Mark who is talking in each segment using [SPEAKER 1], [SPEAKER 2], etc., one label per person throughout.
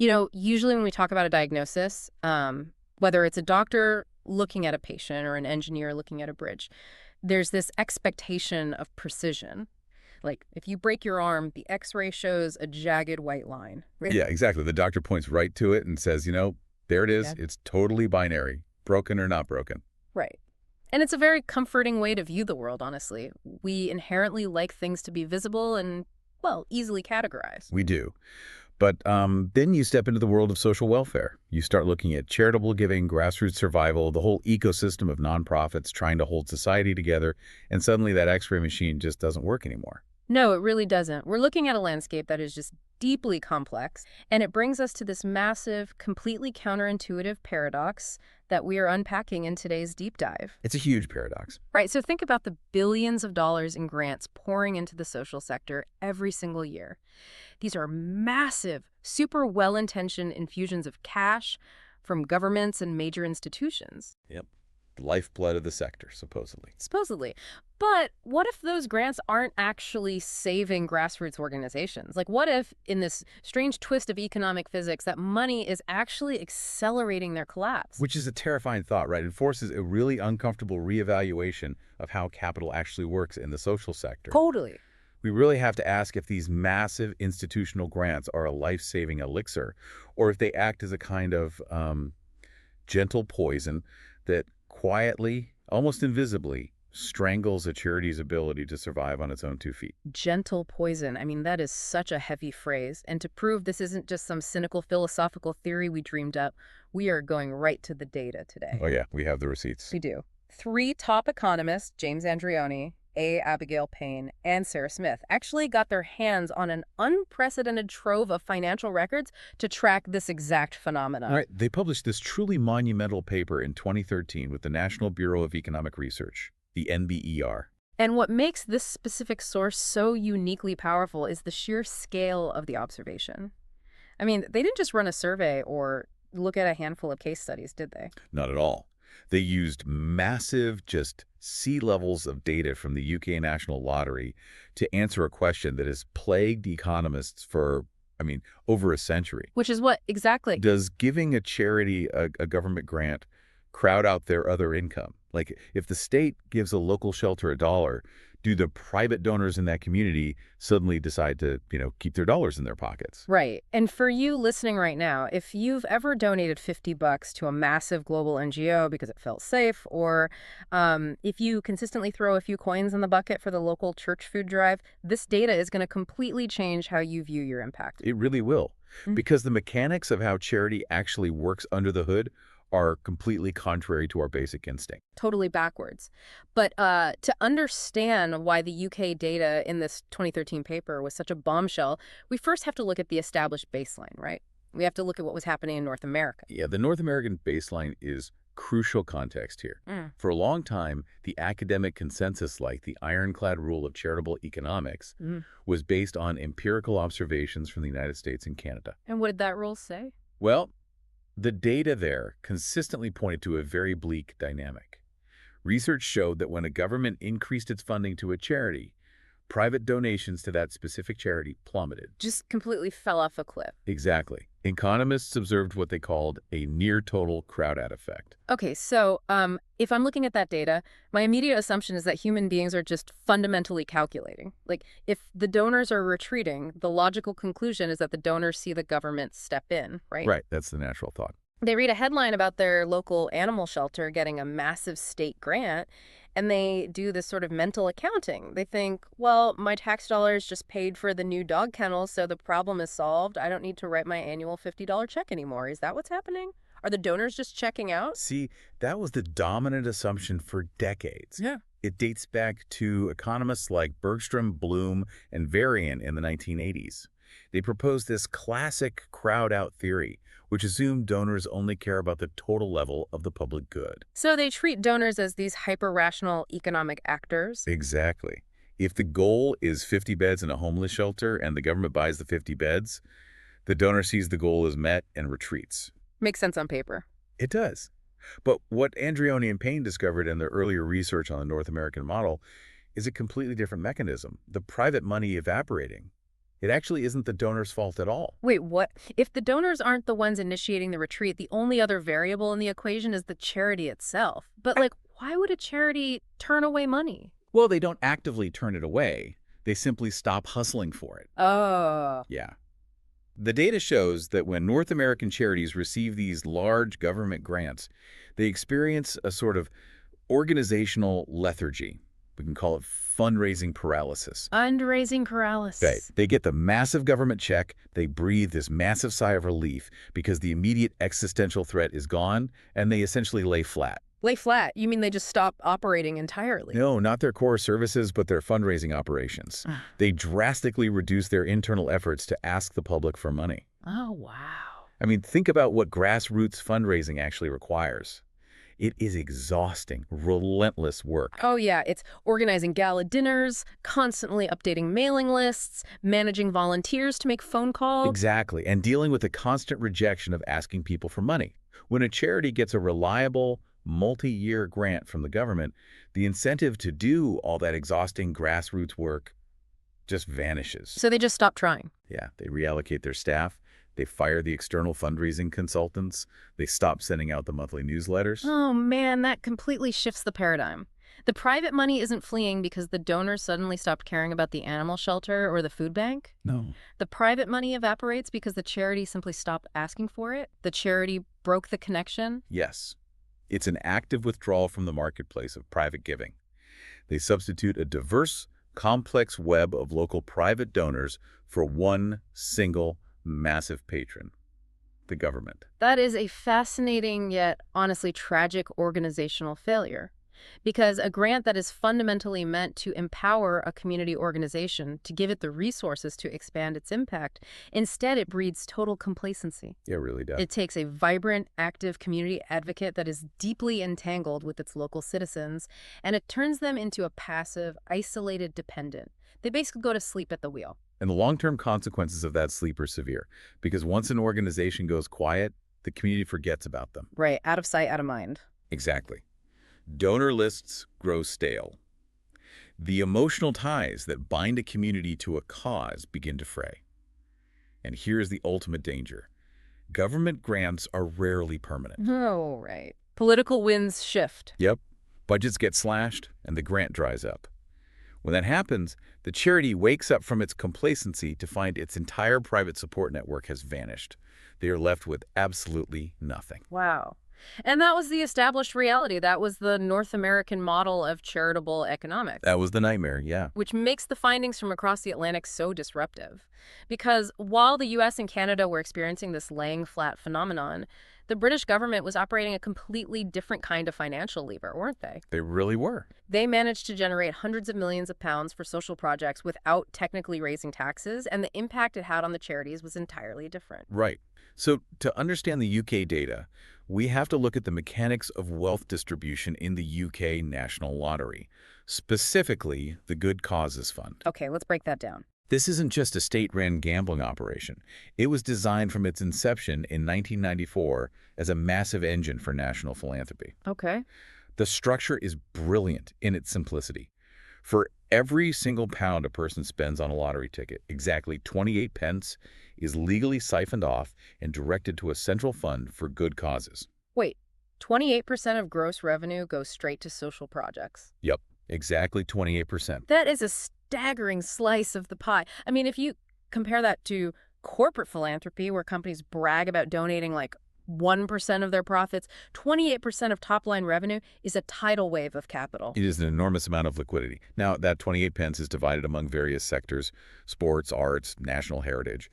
[SPEAKER 1] Usually when we talk about a diagnosis, whether it's a doctor looking at a patient or an engineer looking at a bridge, there's this expectation of precision. Like, if you break your arm, the x-ray shows a jagged white line. Right?
[SPEAKER 2] Yeah, exactly. The doctor points right to it and says, there it is.
[SPEAKER 1] Yeah.
[SPEAKER 2] It's totally binary, broken or not broken.
[SPEAKER 1] Right. And it's a very comforting way to view the world, honestly. We inherently like things to be visible and, well, easily categorized.
[SPEAKER 2] We do. But then you step into the world of social welfare. You start looking at charitable giving, grassroots survival, the whole ecosystem of nonprofits trying to hold society together, and suddenly that x-ray machine just doesn't work anymore.
[SPEAKER 1] No, it really doesn't. We're looking at a landscape that is just deeply complex, and it brings us to this massive, completely counterintuitive paradox that we are unpacking in today's deep dive.
[SPEAKER 2] It's a huge paradox.
[SPEAKER 1] Right, so think about the billions of dollars in grants pouring into the social sector every single year. These are massive, super well-intentioned infusions of cash from governments and major institutions.
[SPEAKER 2] Yep. The lifeblood of the sector, supposedly.
[SPEAKER 1] Supposedly. But what if those grants aren't actually saving grassroots organizations? Like, what if, in this strange twist of economic physics, that money is actually accelerating their collapse?
[SPEAKER 2] Which is a terrifying thought, right? It forces a really uncomfortable reevaluation of how capital actually works in the social sector.
[SPEAKER 1] Totally.
[SPEAKER 2] We really have to ask if these massive institutional grants are a life-saving elixir, or if they act as a kind of gentle poison that quietly, almost invisibly, strangles a charity's ability to survive on its own 2 feet.
[SPEAKER 1] Gentle poison. I mean, that is such a heavy phrase. And to prove this isn't just some cynical philosophical theory we dreamed up, we are going right to the data today.
[SPEAKER 2] Oh yeah, we have the receipts.
[SPEAKER 1] We do. 3 top economists, James Andreoni, A. Abigail Payne, and Sarah Smith, actually got their hands on an unprecedented trove of financial records to track this exact phenomenon.
[SPEAKER 2] All right, they published this truly monumental paper in 2013 with the National Bureau of Economic Research, the NBER.
[SPEAKER 1] And what makes this specific source so uniquely powerful is the sheer scale of the observation. I mean, they didn't just run a survey or look at a handful of case studies, did they?
[SPEAKER 2] Not at all. They used massive, just sea levels of data from the UK National Lottery to answer a question that has plagued economists for, over a century.
[SPEAKER 1] Which is what exactly?
[SPEAKER 2] Does giving a charity a government grant crowd out their other income? Like, if the state gives a local shelter $1, do the private donors in that community suddenly decide to, keep their dollars in their pockets?
[SPEAKER 1] Right. And for you listening right now, if you've ever donated $50 to a massive global NGO because it felt safe, or if you consistently throw a few coins in the bucket for the local church food drive, this data is going to completely change how you view your impact.
[SPEAKER 2] It really will. Because the mechanics of how charity actually works under the hood are completely contrary to our basic instinct.
[SPEAKER 1] Totally backwards. But to understand why the UK data in this 2013 paper was such a bombshell, we first have to look at the established baseline, right? We have to look at what was happening in North America.
[SPEAKER 2] Yeah, the North American baseline is crucial context here. For a long time, the academic consensus, like the ironclad rule of charitable economics, was based on empirical observations from the United States and Canada.
[SPEAKER 1] And what did that rule say?
[SPEAKER 2] Well, the data there consistently pointed to a very bleak dynamic. Research showed that when a government increased its funding to a charity, private donations to that specific charity plummeted.
[SPEAKER 1] Just completely fell off a cliff.
[SPEAKER 2] Exactly. Economists observed what they called a near-total crowd-out effect.
[SPEAKER 1] Okay, so if I'm looking at that data, my immediate assumption is that human beings are just fundamentally calculating. Like, if the donors are retreating, the logical conclusion is that the donors see the government step in, right?
[SPEAKER 2] Right, that's the natural thought.
[SPEAKER 1] They read a headline about their local animal shelter getting a massive state grant, and they do this sort of mental accounting. They think, well, my tax dollars just paid for the new dog kennel, so the problem is solved. I don't need to write my annual $50 check anymore. Is that what's happening? Are the donors just checking out?
[SPEAKER 2] See, that was the dominant assumption for decades.
[SPEAKER 1] Yeah.
[SPEAKER 2] It dates back to economists like Bergstrom, Bloom, and Varian in the 1980s. They proposed this classic crowd-out theory, which assumed donors only care about the total level of the public good.
[SPEAKER 1] So they treat donors as these hyper-rational economic actors?
[SPEAKER 2] Exactly. If the goal is 50 beds in a homeless shelter and the government buys the 50 beds, the donor sees the goal is met and retreats.
[SPEAKER 1] Makes sense on paper.
[SPEAKER 2] It does. But what Andreoni and Payne discovered in their earlier research on the North American model is a completely different mechanism, the private money evaporating. It actually isn't the donor's fault at all.
[SPEAKER 1] Wait, what? If the donors aren't the ones initiating the retreat, the only other variable in the equation is the charity itself. But, like, why would a charity turn away money?
[SPEAKER 2] Well, they don't actively turn it away. They simply stop hustling for it.
[SPEAKER 1] Oh.
[SPEAKER 2] Yeah. The data shows that when North American charities receive these large government grants, they experience a sort of organizational lethargy. We can call it fundraising paralysis.
[SPEAKER 1] Fundraising paralysis.
[SPEAKER 2] Right. They get the massive government check, they breathe this massive sigh of relief because the immediate existential threat is gone, and they essentially lay flat.
[SPEAKER 1] Lay flat. You mean they just stop operating entirely?
[SPEAKER 2] No, not their core services, but their fundraising operations. They drastically reduce their internal efforts to ask the public for money.
[SPEAKER 1] Oh, wow.
[SPEAKER 2] I mean, think about what grassroots fundraising actually requires. It is exhausting, relentless work.
[SPEAKER 1] Oh, yeah. It's organizing gala dinners, constantly updating mailing lists, managing volunteers to make phone calls.
[SPEAKER 2] Exactly, and dealing with the constant rejection of asking people for money. When a charity gets a reliable, multi-year grant from the government, the incentive to do all that exhausting grassroots work just vanishes.
[SPEAKER 1] So they just stop trying.
[SPEAKER 2] Yeah, they reallocate their staff, they fire the external fundraising consultants, they stop sending out the monthly newsletters.
[SPEAKER 1] Oh, man, that completely shifts the paradigm. The private money isn't fleeing because the donors suddenly stopped caring about the animal shelter or the food bank.
[SPEAKER 2] No.
[SPEAKER 1] The private money evaporates because the charity simply stopped asking for it. The charity broke the connection.
[SPEAKER 2] Yes. It's an active withdrawal from the marketplace of private giving. They substitute a diverse, complex web of local private donors for one single massive patron, the government.
[SPEAKER 1] That is a fascinating yet honestly tragic organizational failure. Because a grant that is fundamentally meant to empower a community organization, to give it the resources to expand its impact, instead it breeds total complacency.
[SPEAKER 2] It really does.
[SPEAKER 1] It takes a vibrant, active community advocate that is deeply entangled with its local citizens, and it turns them into a passive, isolated dependent. They basically go to sleep at the wheel.
[SPEAKER 2] And the long-term consequences of that sleep are severe, because once an organization goes quiet, the community forgets about them.
[SPEAKER 1] Right, out of sight, out of mind.
[SPEAKER 2] Exactly. Donor lists grow stale. The emotional ties that bind a community to a cause begin to fray. And here's the ultimate danger. Government grants are rarely permanent.
[SPEAKER 1] Oh, right. Political winds shift.
[SPEAKER 2] Yep. Budgets get slashed and the grant dries up. When that happens, the charity wakes up from its complacency to find its entire private support network has vanished. They are left with absolutely nothing.
[SPEAKER 1] Wow. And that was the established reality. That was the North American model of charitable economics.
[SPEAKER 2] That was the nightmare, yeah.
[SPEAKER 1] Which makes the findings from across the Atlantic so disruptive. Because while the US and Canada were experiencing this laying flat phenomenon, the British government was operating a completely different kind of financial lever, weren't they?
[SPEAKER 2] They really were.
[SPEAKER 1] They managed to generate hundreds of millions of pounds for social projects without technically raising taxes, and the impact it had on the charities was entirely different.
[SPEAKER 2] Right. So to understand the UK data, we have to look at the mechanics of wealth distribution in the UK National Lottery, specifically the Good Causes Fund.
[SPEAKER 1] Okay, let's break that down.
[SPEAKER 2] This isn't just a state-run gambling operation. It was designed from its inception in 1994 as a massive engine for national philanthropy.
[SPEAKER 1] Okay.
[SPEAKER 2] The structure is brilliant in its simplicity. For every single pound a person spends on a lottery ticket, exactly 28 pence is legally siphoned off and directed to a central fund for good causes.
[SPEAKER 1] Wait, 28% of gross revenue goes straight to social projects.
[SPEAKER 2] Yep, exactly 28%.
[SPEAKER 1] That is a staggering slice of the pie. I mean, if you compare that to corporate philanthropy, where companies brag about donating like 1% of their profits, 28% of top-line revenue is a tidal wave of capital.
[SPEAKER 2] It is an enormous amount of liquidity. Now, that 28 pence is divided among various sectors, sports, arts, national heritage.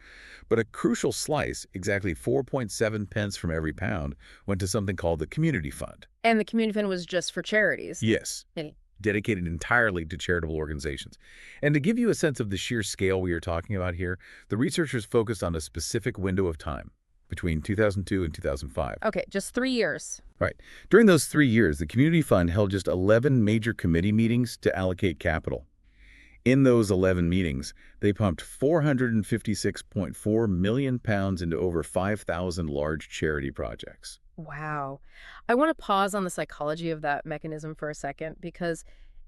[SPEAKER 2] But a crucial slice, exactly 4.7 pence from every pound, went to something called the Community Fund.
[SPEAKER 1] And the Community Fund was just for charities.
[SPEAKER 2] Yes. Dedicated entirely to charitable organizations. And to give you a sense of the sheer scale we are talking about here, the researchers focused on a specific window of time, between 2002 and 2005.
[SPEAKER 1] Okay, just 3 years.
[SPEAKER 2] Right. During those 3 years, the Community Fund held just 11 major committee meetings to allocate capital. In those 11 meetings, they pumped £456.4 million into over 5,000 large charity projects.
[SPEAKER 1] Wow. I want to pause on the psychology of that mechanism for a second because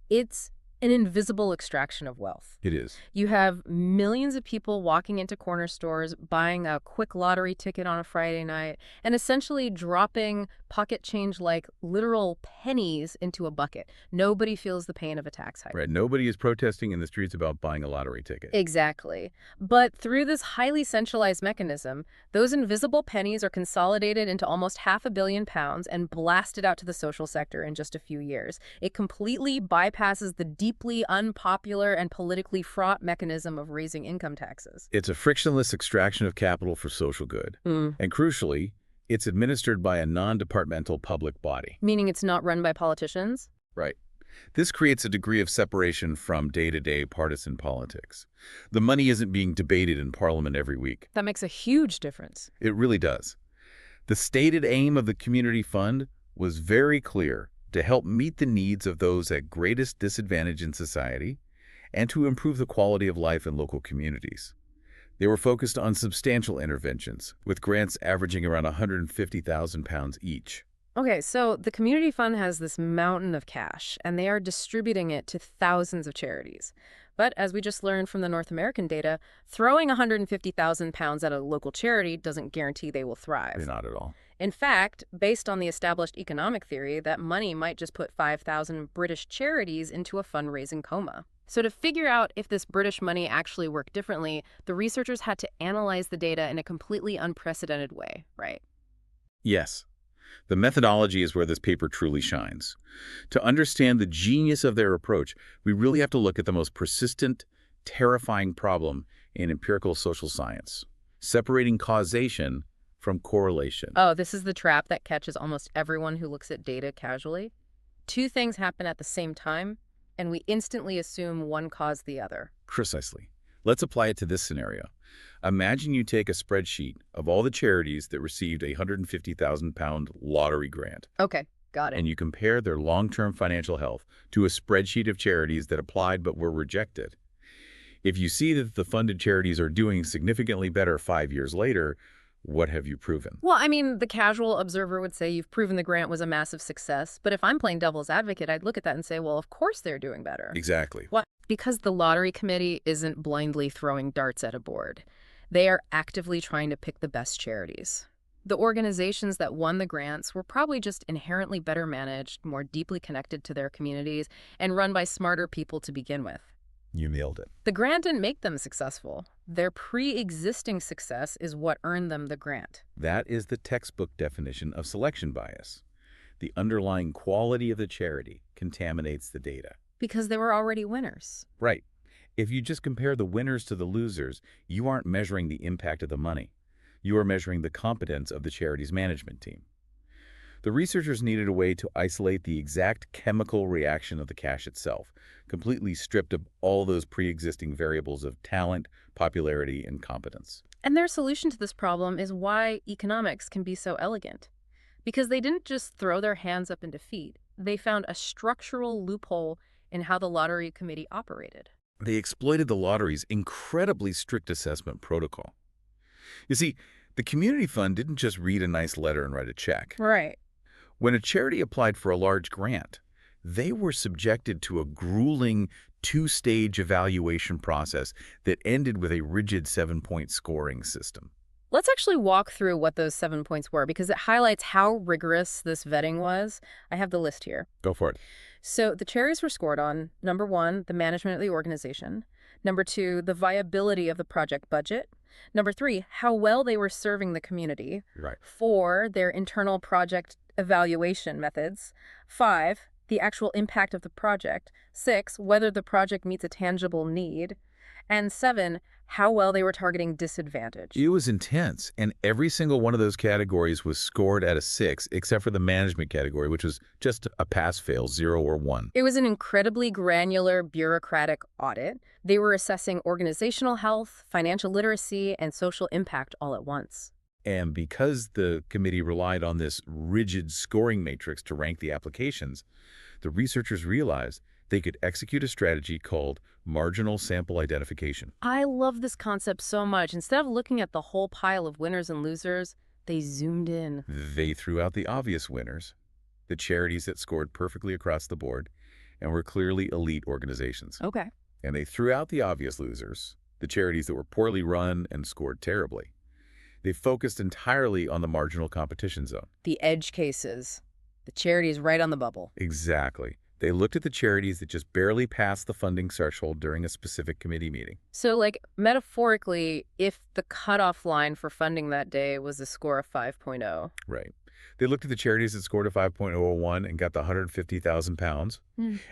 [SPEAKER 1] it's An invisible extraction of wealth.
[SPEAKER 2] It is.
[SPEAKER 1] You have millions of people walking into corner stores, buying a quick lottery ticket on a Friday night, and essentially dropping pocket change like literal pennies into a bucket. Nobody feels the pain of a tax hike.
[SPEAKER 2] Right. Nobody is protesting in the streets about buying a lottery ticket.
[SPEAKER 1] Exactly. But through this highly centralized mechanism, those invisible pennies are consolidated into almost £500 million and blasted out to the social sector in just a few years. It completely bypasses the deeply unpopular and politically fraught mechanism of raising income taxes.
[SPEAKER 2] It's a frictionless extraction of capital for social good. And crucially, it's administered by a non-departmental public body.
[SPEAKER 1] Meaning it's not run by politicians?
[SPEAKER 2] Right. This creates a degree of separation from day-to-day partisan politics. The money isn't being debated in Parliament every week.
[SPEAKER 1] That makes a huge difference.
[SPEAKER 2] It really does. The stated aim of the Community Fund was very clear: to help meet the needs of those at greatest disadvantage in society and to improve the quality of life in local communities. They were focused on substantial interventions, with grants averaging around £150,000 each.
[SPEAKER 1] Okay, so the community fund has this mountain of cash, and they are distributing it to thousands of charities. But as we just learned from the North American data, throwing £150,000 at a local charity doesn't guarantee they will thrive.
[SPEAKER 2] Not at all.
[SPEAKER 1] In fact, based on the established economic theory, that money might just put 5,000 British charities into a fundraising coma. So to figure out if this British money actually worked differently, the researchers had to analyze the data in a completely unprecedented way, right?
[SPEAKER 2] Yes. The methodology is where this paper truly shines. To understand the genius of their approach, we really have to look at the most persistent, terrifying problem in empirical social science: separating causation from correlation.
[SPEAKER 1] Oh, this is the trap that catches almost everyone who looks at data casually. Two things happen at the same time, and we instantly assume one caused the other.
[SPEAKER 2] Precisely. Let's apply it to this scenario. Imagine you take a spreadsheet of all the charities that received a £150,000 lottery grant,
[SPEAKER 1] Okay, got it.
[SPEAKER 2] and you compare their long-term financial health to a spreadsheet of charities that applied but were rejected. If you see that the funded charities are doing significantly better 5 years later, what have you proven?
[SPEAKER 1] Well, I mean, the casual observer would say you've proven the grant was a massive success, but if I'm playing devil's advocate, I'd look at that and say, well, of course they're doing better.
[SPEAKER 2] Exactly.
[SPEAKER 1] What? Because the lottery committee isn't blindly throwing darts at a board. They are actively trying to pick the best charities. The organizations that won the grants were probably just inherently better managed, more deeply connected to their communities, and run by smarter people to begin with.
[SPEAKER 2] You nailed it.
[SPEAKER 1] The grant didn't make them successful. Their pre-existing success is what earned them the grant.
[SPEAKER 2] That is the textbook definition of selection bias. The underlying quality of the charity contaminates the data.
[SPEAKER 1] Because they were already winners.
[SPEAKER 2] Right. If you just compare the winners to the losers, you aren't measuring the impact of the money. You are measuring the competence of the charity's management team. The researchers needed a way to isolate the exact chemical reaction of the cash itself, completely stripped of all those pre-existing variables of talent, popularity, and competence.
[SPEAKER 1] And their solution to this problem is why economics can be so elegant. Because they didn't just throw their hands up in defeat. They found a structural loophole in how the lottery committee operated.
[SPEAKER 2] They exploited the lottery's incredibly strict assessment protocol. You see, the community fund didn't just read a nice letter and write a check.
[SPEAKER 1] Right.
[SPEAKER 2] When a charity applied for a large grant, they were subjected to a grueling two-stage evaluation process that ended with a rigid 7-point scoring system.
[SPEAKER 1] Let's actually walk through what those 7 points were, because it highlights how rigorous this vetting was. I have the list here.
[SPEAKER 2] Go for it.
[SPEAKER 1] So the charities were scored on, number 1, the management of the organization. Number 2, the viability of the project budget. Number 3, how well they were serving the community.
[SPEAKER 2] Right.
[SPEAKER 1] 4, their internal project evaluation methods. 5, the actual impact of the project. 6, whether the project meets a tangible need. And 7, how well they were targeting disadvantage.
[SPEAKER 2] It was intense, and every single one of those categories was scored at a 6, except for the management category, which was just a pass-fail, 0 or 1.
[SPEAKER 1] It was an incredibly granular, bureaucratic audit. They were assessing organizational health, financial literacy, and social impact all at once.
[SPEAKER 2] And because the committee relied on this rigid scoring matrix to rank the applications, the researchers realized they could execute a strategy called marginal sample identification.
[SPEAKER 1] I love this concept so much. Instead of looking at the whole pile of winners and losers, they zoomed in.
[SPEAKER 2] They threw out the obvious winners, the charities that scored perfectly across the board, and were clearly elite organizations.
[SPEAKER 1] Okay.
[SPEAKER 2] And they threw out the obvious losers, the charities that were poorly run and scored terribly. They focused entirely on the marginal competition zone.
[SPEAKER 1] The edge cases. The charities right on the bubble.
[SPEAKER 2] Exactly. They looked at the charities that just barely passed the funding threshold during a specific committee meeting.
[SPEAKER 1] So, like, metaphorically, if the cutoff line for funding that day was a score of 5.0.
[SPEAKER 2] Right. They looked at the charities that scored a 5.001 and got the £150,000,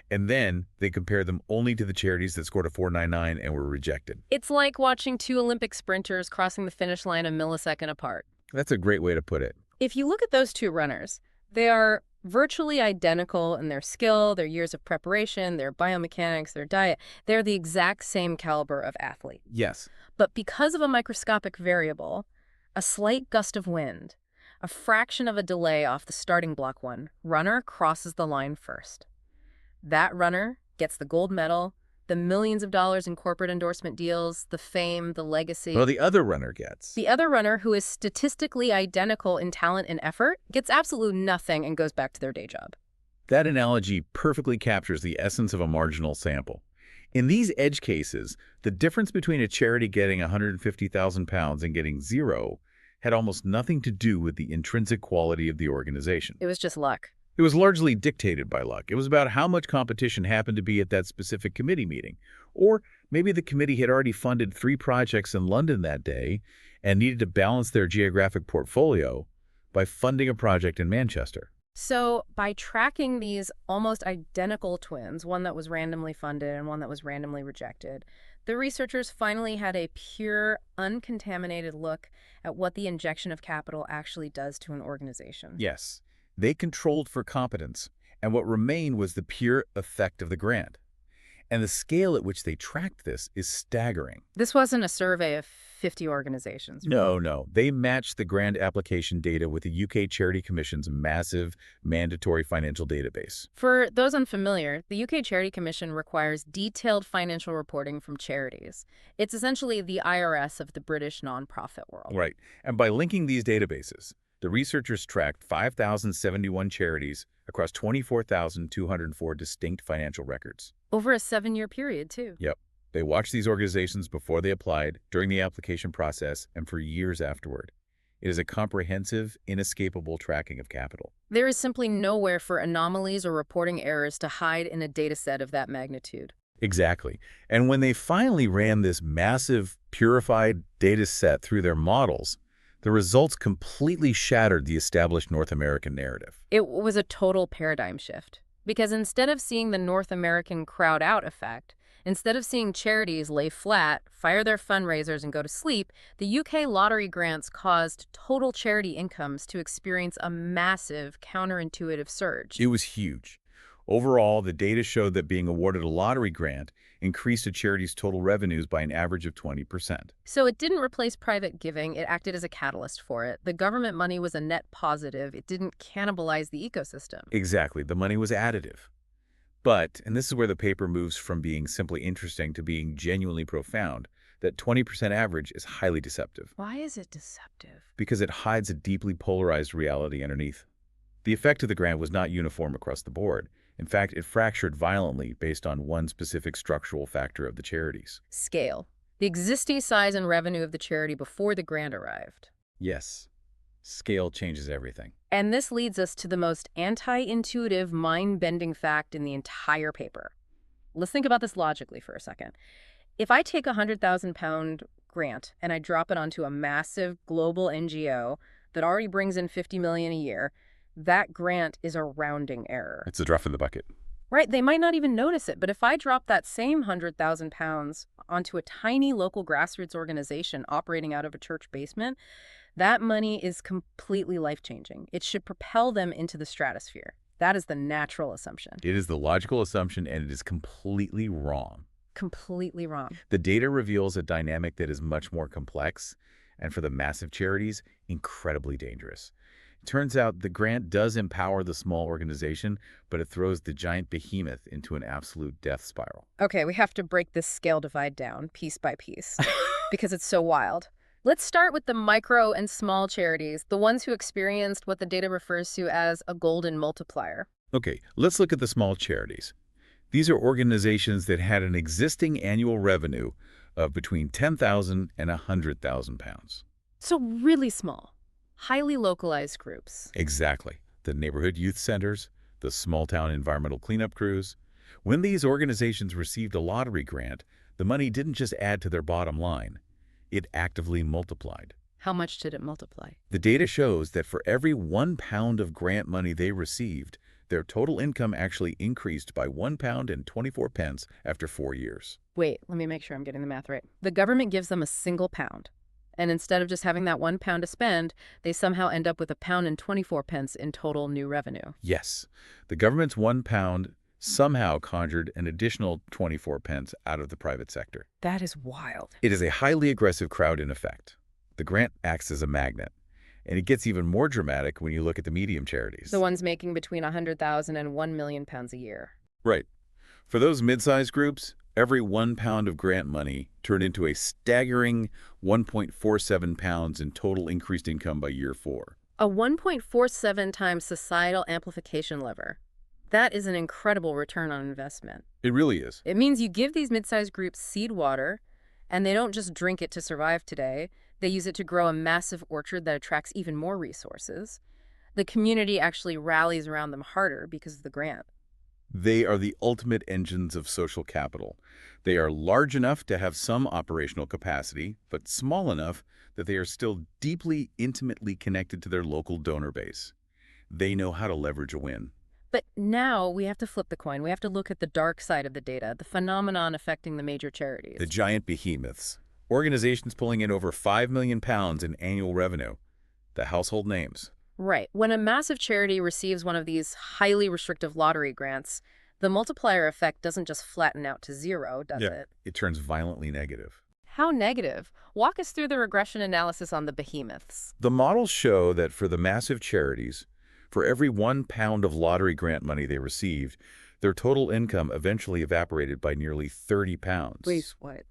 [SPEAKER 2] and then they compared them only to the charities that scored a 499 and were rejected.
[SPEAKER 1] It's like watching two Olympic sprinters crossing the finish line a millisecond apart.
[SPEAKER 2] That's a great way to put it.
[SPEAKER 1] If you look at those two runners, they are virtually identical in their skill, their years of preparation, their biomechanics, their diet. They're the exact same caliber of athlete.
[SPEAKER 2] Yes.
[SPEAKER 1] But because of a microscopic variable, a slight gust of wind, a fraction of a delay off the starting block runner crosses the line first. That runner gets the gold medal, the millions of dollars in corporate endorsement deals, the fame, the legacy.
[SPEAKER 2] Well, the other runner gets.
[SPEAKER 1] The other runner, who is statistically identical in talent and effort, gets absolutely nothing and goes back to their day job.
[SPEAKER 2] That analogy perfectly captures the essence of a marginal sample. In these edge cases, the difference between a charity getting £150,000 and getting zero had almost nothing to do with the intrinsic quality of the organization.
[SPEAKER 1] It was just luck.
[SPEAKER 2] It was largely dictated by luck. It was about how much competition happened to be at that specific committee meeting. Or maybe the committee had already funded 3 projects in London that day and needed to balance their geographic portfolio by funding a project in Manchester.
[SPEAKER 1] So by tracking these almost identical twins, one that was randomly funded and one that was randomly rejected, the researchers finally had a pure, uncontaminated look at what the injection of capital actually does to an organization.
[SPEAKER 2] Yes, they controlled for competence, and what remained was the pure effect of the grant. And the scale at which they tracked this is staggering.
[SPEAKER 1] This wasn't a survey of 50 organizations.
[SPEAKER 2] No. They matched the grant application data with the UK Charity Commission's massive mandatory financial database.
[SPEAKER 1] For those unfamiliar, the UK Charity Commission requires detailed financial reporting from charities. It's essentially the IRS of the British nonprofit world.
[SPEAKER 2] Right. And by linking these databases, the researchers tracked 5,071 charities across 24,204 distinct financial records.
[SPEAKER 1] Over a 7-year period, too.
[SPEAKER 2] Yep. They watched these organizations before they applied, during the application process, and for years afterward. It is a comprehensive, inescapable tracking of capital.
[SPEAKER 1] There is simply nowhere for anomalies or reporting errors to hide in a data set of that magnitude.
[SPEAKER 2] Exactly. And when they finally ran this massive, purified data set through their models, the results completely shattered the established North American narrative.
[SPEAKER 1] It was a total paradigm shift. Because instead of seeing the North American crowd out effect, instead of seeing charities lay flat, fire their fundraisers, and go to sleep, the UK lottery grants caused total charity incomes to experience a massive counterintuitive surge.
[SPEAKER 2] It was huge. Overall, the data showed that being awarded a lottery grant increased a charity's total revenues by an average of 20%.
[SPEAKER 1] So it didn't replace private giving, it acted as a catalyst for it. The government money was a net positive, it didn't cannibalize the ecosystem.
[SPEAKER 2] Exactly, the money was additive. But, and this is where the paper moves from being simply interesting to being genuinely profound, that 20% average is highly deceptive.
[SPEAKER 1] Why is it deceptive?
[SPEAKER 2] Because it hides a deeply polarized reality underneath. The effect of the grant was not uniform across the board. In fact, it fractured violently based on one specific structural factor of the charities.
[SPEAKER 1] Scale. The existing size and revenue of the charity before the grant arrived.
[SPEAKER 2] Yes, scale changes everything.
[SPEAKER 1] And this leads us to the most anti-intuitive, mind-bending fact in the entire paper. Let's think about this logically for a second. If I take a £100,000 grant and I drop it onto a massive global NGO that already brings in $50 million a year, that grant is a rounding error.
[SPEAKER 2] It's a drop in the bucket.
[SPEAKER 1] Right, they might not even notice it, but if I drop that same £100,000 onto a tiny local grassroots organization operating out of a church basement, that money is completely life-changing. It should propel them into the stratosphere. That is the natural assumption.
[SPEAKER 2] It is the logical assumption, and it is completely wrong.
[SPEAKER 1] Completely wrong.
[SPEAKER 2] The data reveals a dynamic that is much more complex, and for the massive charities, incredibly dangerous. Turns out the grant does empower the small organization, but it throws the giant behemoth into an absolute death spiral.
[SPEAKER 1] Okay, we have to break this scale divide down piece by piece because it's so wild. Let's start with the micro and small charities, the ones who experienced what the data refers to as a golden multiplier.
[SPEAKER 2] Okay, let's look at the small charities. These are organizations that had an existing annual revenue of between 10,000 and 100,000 pounds.
[SPEAKER 1] So really small, highly localized groups.
[SPEAKER 2] Exactly. The neighborhood youth centers, the small-town environmental cleanup crews. When these organizations received a lottery grant, the money didn't just add to their bottom line. It actively multiplied.
[SPEAKER 1] How much did it multiply?
[SPEAKER 2] The data shows that for every 1 pound of grant money they received, their total income actually increased by 1 pound and 24 pence after 4 years.
[SPEAKER 1] Wait, let me make sure I'm getting the math right. The government gives them a single pound. And instead of just having that 1 pound to spend, they somehow end up with 1 pound and 24 pence in total new revenue.
[SPEAKER 2] Yes, the government's 1 pound somehow conjured an additional 24 pence out of the private sector.
[SPEAKER 1] That is wild.
[SPEAKER 2] It is a highly aggressive crowd in effect. The grant acts as a magnet. And it gets even more dramatic when you look at the medium charities.
[SPEAKER 1] The ones making between 100,000 and 1 million pounds a year.
[SPEAKER 2] Right. For those mid-sized groups, every 1 pound of grant money turned into a staggering 1.47 pounds in total increased income by year 4.
[SPEAKER 1] A 1.47 times societal amplification lever. That is an incredible return on investment.
[SPEAKER 2] It really is.
[SPEAKER 1] It means you give these mid-sized groups seed water, and they don't just drink it to survive today. They use it to grow a massive orchard that attracts even more resources. The community actually rallies around them harder because of the grant.
[SPEAKER 2] They are the ultimate engines of social capital. They are large enough to have some operational capacity, but small enough that they are still deeply, intimately connected to their local donor base. They know how to leverage a win.
[SPEAKER 1] But now we have to flip the coin. We have to look at the dark side of the data, the phenomenon affecting the major charities.
[SPEAKER 2] The giant behemoths. Organizations pulling in over 5 million pounds in annual revenue. The household names.
[SPEAKER 1] Right. When a massive charity receives one of these highly restrictive lottery grants, the multiplier effect doesn't just flatten out to zero, does it?
[SPEAKER 2] It turns violently negative.
[SPEAKER 1] How negative? Walk us through the regression analysis on the behemoths.
[SPEAKER 2] The models show that for the massive charities, for every 1 pound of lottery grant money they received, their total income eventually evaporated by nearly 30 pounds.
[SPEAKER 1] Wait, what?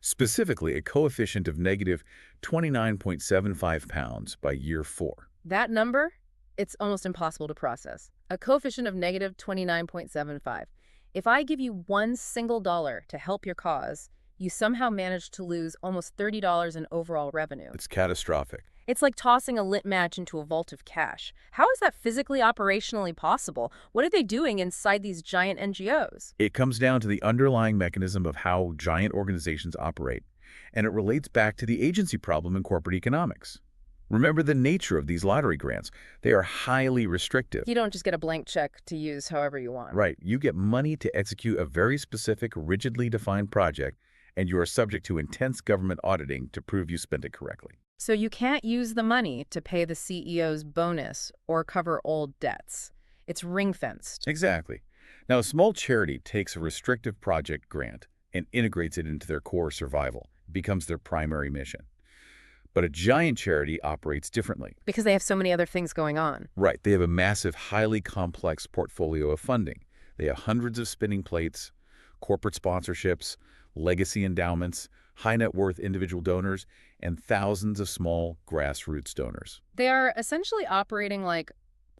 [SPEAKER 2] Specifically, a coefficient of negative 29.75 pounds by year 4.
[SPEAKER 1] That number? It's almost impossible to process. A coefficient of negative 29.75. If I give you one single dollar to help your cause, you somehow manage to lose almost $30 in overall revenue.
[SPEAKER 2] It's catastrophic.
[SPEAKER 1] It's like tossing a lit match into a vault of cash. How is that physically, operationally possible? What are they doing inside these giant NGOs?
[SPEAKER 2] It comes down to the underlying mechanism of how giant organizations operate, and it relates back to the agency problem in corporate economics. Remember the nature of these lottery grants. They are highly restrictive.
[SPEAKER 1] You don't just get a blank check to use however you want.
[SPEAKER 2] Right. You get money to execute a very specific, rigidly defined project, and you are subject to intense government auditing to prove you spent it correctly.
[SPEAKER 1] So you can't use the money to pay the CEO's bonus or cover old debts. It's ring-fenced.
[SPEAKER 2] Exactly. Now, a small charity takes a restrictive project grant and integrates it into their core survival. It becomes their primary mission. But a giant charity operates differently.
[SPEAKER 1] Because they have so many other things going on.
[SPEAKER 2] Right. They have a massive, highly complex portfolio of funding. They have hundreds of spinning plates, corporate sponsorships, legacy endowments, high net worth individual donors, and thousands of small grassroots donors.
[SPEAKER 1] They are essentially operating like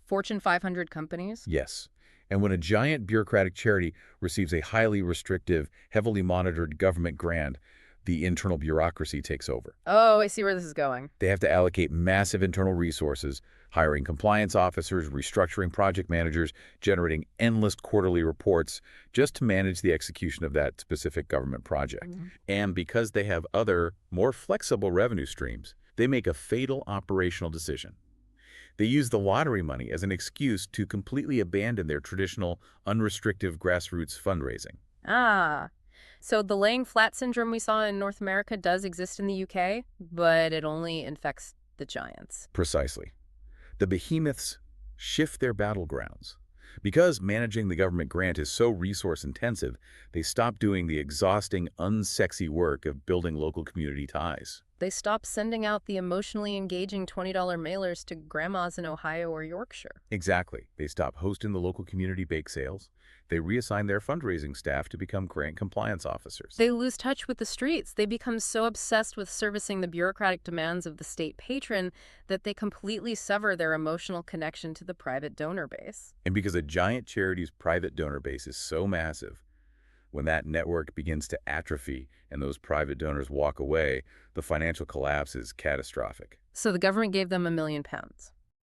[SPEAKER 1] Fortune 500 companies?
[SPEAKER 2] Yes. And when a giant bureaucratic charity receives a highly restrictive, heavily monitored government grant, the internal bureaucracy takes over.
[SPEAKER 1] Oh, I see where this is going.
[SPEAKER 2] They have to allocate massive internal resources, hiring compliance officers, restructuring project managers, generating endless quarterly reports just to manage the execution of that specific government project. And because they have other, more flexible revenue streams, they make a fatal operational decision. They use the lottery money as an excuse to completely abandon their traditional, unrestricted grassroots fundraising.
[SPEAKER 1] Ah, so the laying flat syndrome we saw in North America does exist in the UK, but it only infects the giants.
[SPEAKER 2] Precisely. The behemoths shift their battlegrounds. Because managing the government grant is so resource-intensive, they stop doing the exhausting, unsexy work of building local community ties.
[SPEAKER 1] They stop sending out the emotionally engaging $20 mailers to grandmas in Ohio or Yorkshire.
[SPEAKER 2] Exactly. They stop hosting the local community bake sales. They reassign their fundraising staff to become grant compliance officers.
[SPEAKER 1] They lose touch with the streets. They become so obsessed with servicing the bureaucratic demands of the state patron that they completely sever their emotional connection to the private donor base.
[SPEAKER 2] And because a giant charity's private donor base is so massive, when that network begins to atrophy and those private donors walk away, the financial collapse is catastrophic.
[SPEAKER 1] So the government gave them £1 million.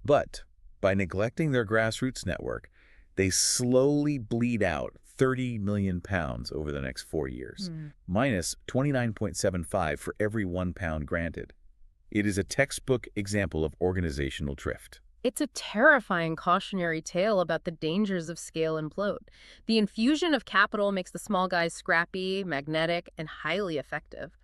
[SPEAKER 2] But by neglecting their grassroots network, they slowly bleed out £30 million over the next 4 years, minus 29.75 for every £1 granted. It is a textbook example of organizational drift.
[SPEAKER 1] It's a terrifying cautionary tale about the dangers of scale and bloat. The infusion of capital makes the small guys scrappy, magnetic, and highly effective.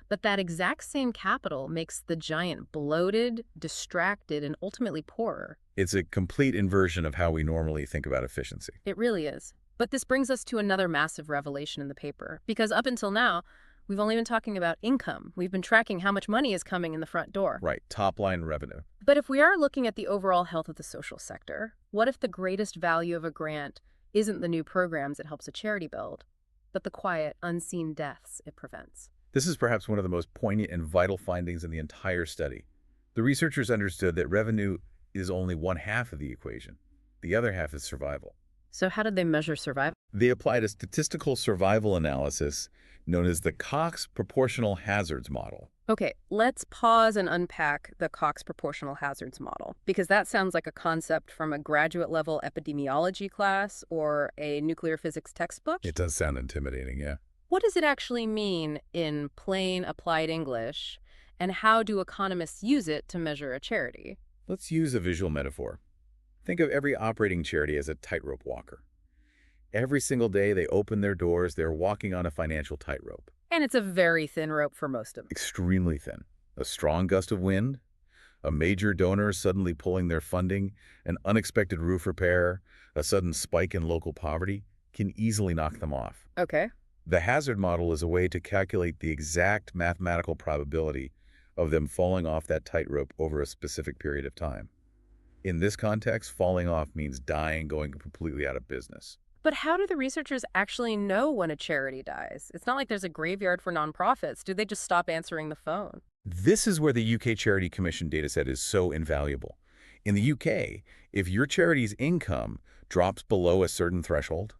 [SPEAKER 1] But that exact same capital makes the giant bloated, distracted, and ultimately poorer.
[SPEAKER 2] It's a complete inversion of how we normally think about efficiency.
[SPEAKER 1] It really is. But this brings us to another massive revelation in the paper, because up until now, we've only been talking about income. We've been tracking how much money is coming in the front door.
[SPEAKER 2] Right, top-line revenue.
[SPEAKER 1] But if we are looking at the overall health of the social sector, what if the greatest value of a grant isn't the new programs it helps a charity build, but the quiet, unseen deaths it prevents?
[SPEAKER 2] This is perhaps one of the most poignant and vital findings in the entire study. The researchers understood that revenue is only one half of the equation. The other half is survival.
[SPEAKER 1] So how did they measure survival?
[SPEAKER 2] They applied a statistical survival analysis known as the Cox Proportional Hazards Model.
[SPEAKER 1] Okay, let's pause and unpack the Cox Proportional Hazards Model, because that sounds like a concept from a graduate-level epidemiology class or a nuclear physics textbook.
[SPEAKER 2] It does sound intimidating, yeah.
[SPEAKER 1] What does it actually mean in plain applied English, and how do economists use it to measure a charity?
[SPEAKER 2] Let's use a visual metaphor. Think of every operating charity as a tightrope walker. Every single day they open their doors, they're walking on a financial tightrope.
[SPEAKER 1] And it's a very thin rope for most of them.
[SPEAKER 2] Extremely thin. A strong gust of wind, a major donor suddenly pulling their funding, an unexpected roof repair, a sudden spike in local poverty can easily knock them off.
[SPEAKER 1] Okay.
[SPEAKER 2] The hazard model is a way to calculate the exact mathematical probability of them falling off that tightrope over a specific period of time. In this context, falling off means dying, going completely out of business.
[SPEAKER 1] But how do the researchers actually know when a charity dies? It's not like there's a graveyard for nonprofits. Do they just stop answering the phone?
[SPEAKER 2] This is where the UK Charity Commission dataset is so invaluable. In the UK, if your charity's income drops below a certain threshold,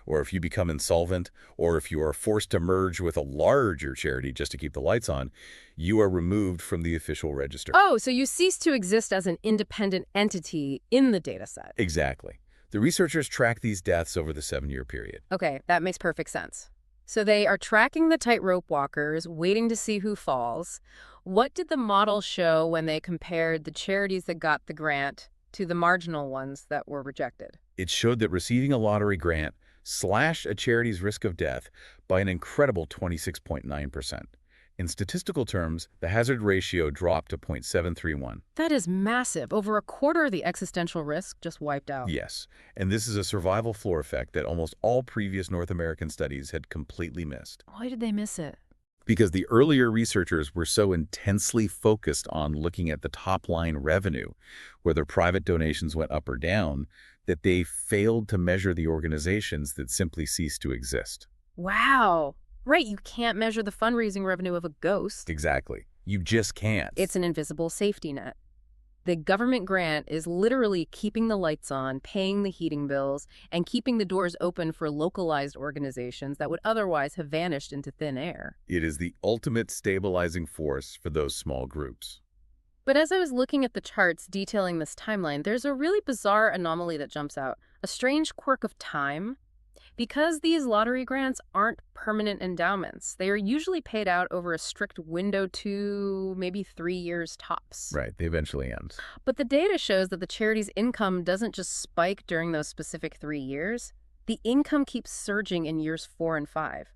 [SPEAKER 2] or if you become insolvent, or if you are forced to merge with a larger charity just to keep the lights on, you are removed from the official register.
[SPEAKER 1] Oh, so you cease to exist as an independent entity in the dataset.
[SPEAKER 2] Exactly. The researchers track these deaths over the 7-year period.
[SPEAKER 1] Okay, that makes perfect sense. So they are tracking the tightrope walkers, waiting to see who falls. What did the model show when they compared the charities that got the grant to the marginal ones that were rejected?
[SPEAKER 2] It showed that receiving a lottery grant slashed a charity's risk of death by an incredible 26.9%. In statistical terms, the hazard ratio dropped to 0.731.
[SPEAKER 1] That is massive. Over a quarter of the existential risk just wiped out.
[SPEAKER 2] Yes, and this is a survival floor effect that almost all previous North American studies had completely missed.
[SPEAKER 1] Why did they miss it?
[SPEAKER 2] Because the earlier researchers were so intensely focused on looking at the top-line revenue, whether private donations went up or down, that they failed to measure the organizations that simply ceased to exist.
[SPEAKER 1] Wow. Right, you can't measure the fundraising revenue of a ghost.
[SPEAKER 2] Exactly. You just can't.
[SPEAKER 1] It's an invisible safety net. The government grant is literally keeping the lights on, paying the heating bills, and keeping the doors open for localized organizations that would otherwise have vanished into thin air.
[SPEAKER 2] It is the ultimate stabilizing force for those small groups.
[SPEAKER 1] But as I was looking at the charts detailing this timeline, there's a really bizarre anomaly that jumps out, a strange quirk of time. Because these lottery grants aren't permanent endowments, they are usually paid out over a strict window to maybe 3 years tops.
[SPEAKER 2] Right, they eventually end.
[SPEAKER 1] But the data shows that the charity's income doesn't just spike during those specific 3 years. The income keeps surging in years 4 and 5.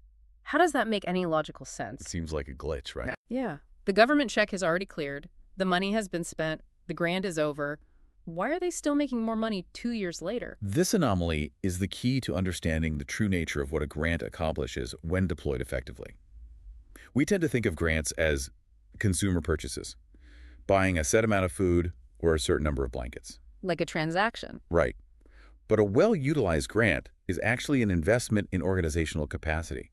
[SPEAKER 1] How does that make any logical sense?
[SPEAKER 2] It seems like a glitch, right?
[SPEAKER 1] Yeah. The government check has already cleared. The money has been spent. The grant is over. Why are they still making more money 2 years later?
[SPEAKER 2] This anomaly is the key to understanding the true nature of what a grant accomplishes when deployed effectively. We tend to think of grants as consumer purchases, buying a set amount of food or a certain number of blankets.
[SPEAKER 1] Like a transaction.
[SPEAKER 2] Right. But a well-utilized grant is actually an investment in organizational capacity.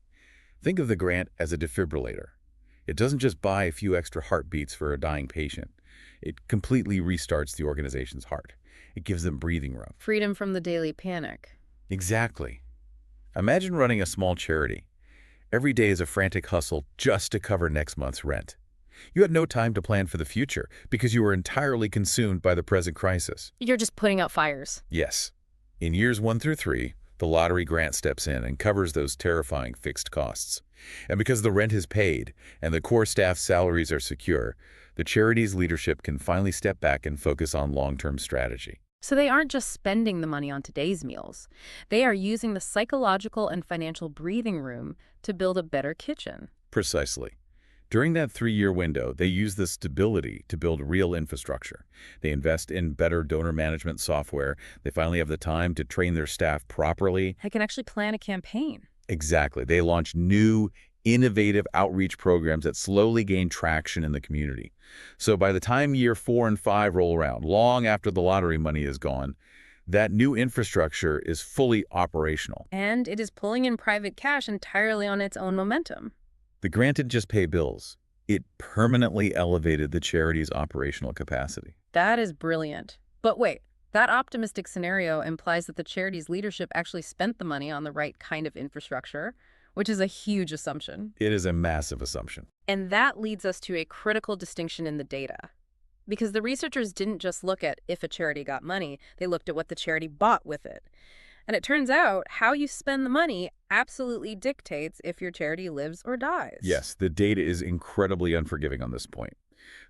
[SPEAKER 2] Think of the grant as a defibrillator. It doesn't just buy a few extra heartbeats for a dying patient. It completely restarts the organization's heart. It gives them breathing room.
[SPEAKER 1] Freedom from the daily panic.
[SPEAKER 2] Exactly. Imagine running a small charity. Every day is a frantic hustle just to cover next month's rent. You had no time to plan for the future because you were entirely consumed by the present crisis.
[SPEAKER 1] You're just putting out fires.
[SPEAKER 2] Yes. In years 1 through 3, the lottery grant steps in and covers those terrifying fixed costs. And because the rent is paid and the core staff's salaries are secure, the charity's leadership can finally step back and focus on long-term strategy.
[SPEAKER 1] So they aren't just spending the money on today's meals. They are using the psychological and financial breathing room to build a better kitchen.
[SPEAKER 2] Precisely. During that 3-year window, they use the stability to build real infrastructure. They invest in better donor management software. They finally have the time to train their staff properly.
[SPEAKER 1] I can actually plan a campaign.
[SPEAKER 2] Exactly. They launch new, innovative outreach programs that slowly gain traction in the community. So by the time year 4 and 5 roll around, long after the lottery money is gone, that new infrastructure is fully operational.
[SPEAKER 1] And it is pulling in private cash entirely on its own momentum.
[SPEAKER 2] The grant didn't just pay bills. It permanently elevated the charity's operational capacity.
[SPEAKER 1] That is brilliant. But wait, that optimistic scenario implies that the charity's leadership actually spent the money on the right kind of infrastructure, which is a huge assumption.
[SPEAKER 2] It is a massive assumption.
[SPEAKER 1] And that leads us to a critical distinction in the data. Because the researchers didn't just look at if a charity got money, they looked at what the charity bought with it. And it turns out how you spend the money absolutely dictates if your charity lives or dies.
[SPEAKER 2] Yes, the data is incredibly unforgiving on this point.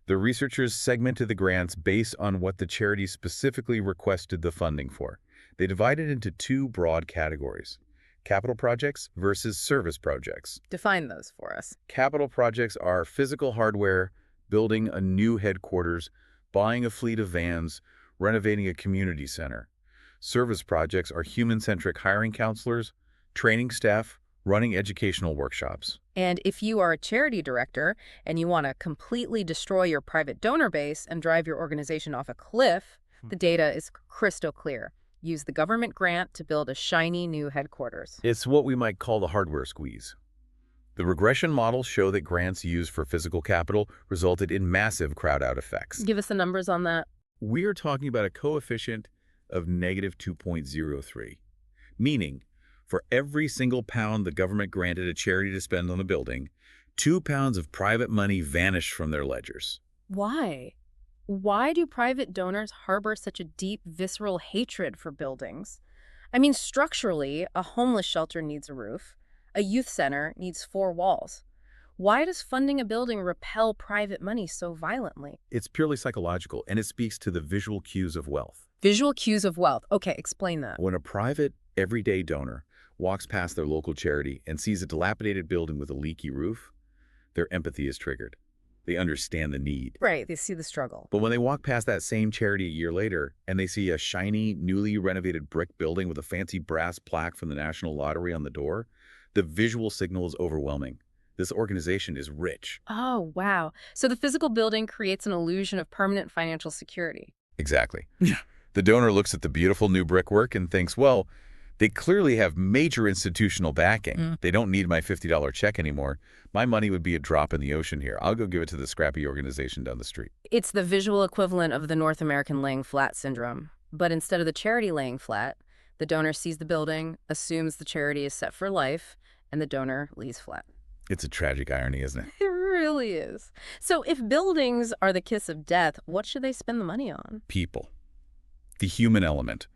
[SPEAKER 2] The researchers segmented the grants based on what the charity specifically requested the funding for. They divided into 2 broad categories: capital projects versus service projects.
[SPEAKER 1] Define those for us.
[SPEAKER 2] Capital projects are physical hardware, building a new headquarters, buying a fleet of vans, renovating a community center. Service projects are human-centric hiring counselors, training staff, running educational workshops.
[SPEAKER 1] And if you are a charity director and you want to completely destroy your private donor base and drive your organization off a cliff, the data is crystal clear. Use the government grant to build a shiny new headquarters.
[SPEAKER 2] It's what we might call the hardware squeeze. The regression models show that grants used for physical capital resulted in massive crowd-out effects.
[SPEAKER 1] Give us the numbers on that.
[SPEAKER 2] We are talking about a coefficient of negative 2.03, meaning for every single pound the government granted a charity to spend on a building, 2 pounds of private money vanished from their ledgers.
[SPEAKER 1] Why? Why do private donors harbor such a deep, visceral hatred for buildings? I mean, structurally, a homeless shelter needs a roof. A youth center needs 4 walls. Why does funding a building repel private money so violently?
[SPEAKER 2] It's purely psychological, and it speaks to the visual cues of wealth.
[SPEAKER 1] Visual cues of wealth. Okay, explain that.
[SPEAKER 2] When a private, everyday donor walks past their local charity and sees a dilapidated building with a leaky roof, their empathy is triggered. They understand the need.
[SPEAKER 1] Right, they see the struggle.
[SPEAKER 2] But when they walk past that same charity a year later and they see a shiny, newly renovated brick building with a fancy brass plaque from the National Lottery on the door, the visual signal is overwhelming. This organization is rich.
[SPEAKER 1] Oh, wow. So the physical building creates an illusion of permanent financial security.
[SPEAKER 2] Exactly. The donor looks at the beautiful new brickwork and thinks, well, they clearly have major institutional backing. They don't need my $50 check anymore. My money would be a drop in the ocean here. I'll go give it to the scrappy organization down the street.
[SPEAKER 1] It's the visual equivalent of the North American laying flat syndrome. But instead of the charity laying flat, the donor sees the building, assumes the charity is set for life, and the donor lays flat.
[SPEAKER 2] It's a tragic irony, isn't it?
[SPEAKER 1] It really is. So if buildings are the kiss of death, what should they spend the money on?
[SPEAKER 2] People. The human element.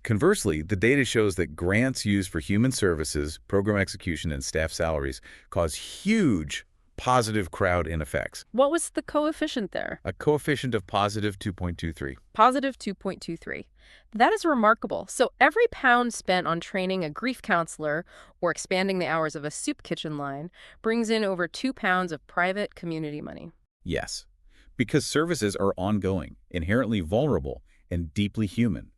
[SPEAKER 2] Conversely, the data shows that grants used for human services, program execution, and staff salaries cause huge positive crowd-in effects.
[SPEAKER 1] What was the coefficient there?
[SPEAKER 2] A coefficient of positive 2.23.
[SPEAKER 1] Positive 2.23. That is remarkable. So every pound spent on training a grief counselor or expanding the hours of a soup kitchen line brings in over 2 pounds of private community money.
[SPEAKER 2] Yes, because services are ongoing, inherently vulnerable, and deeply human.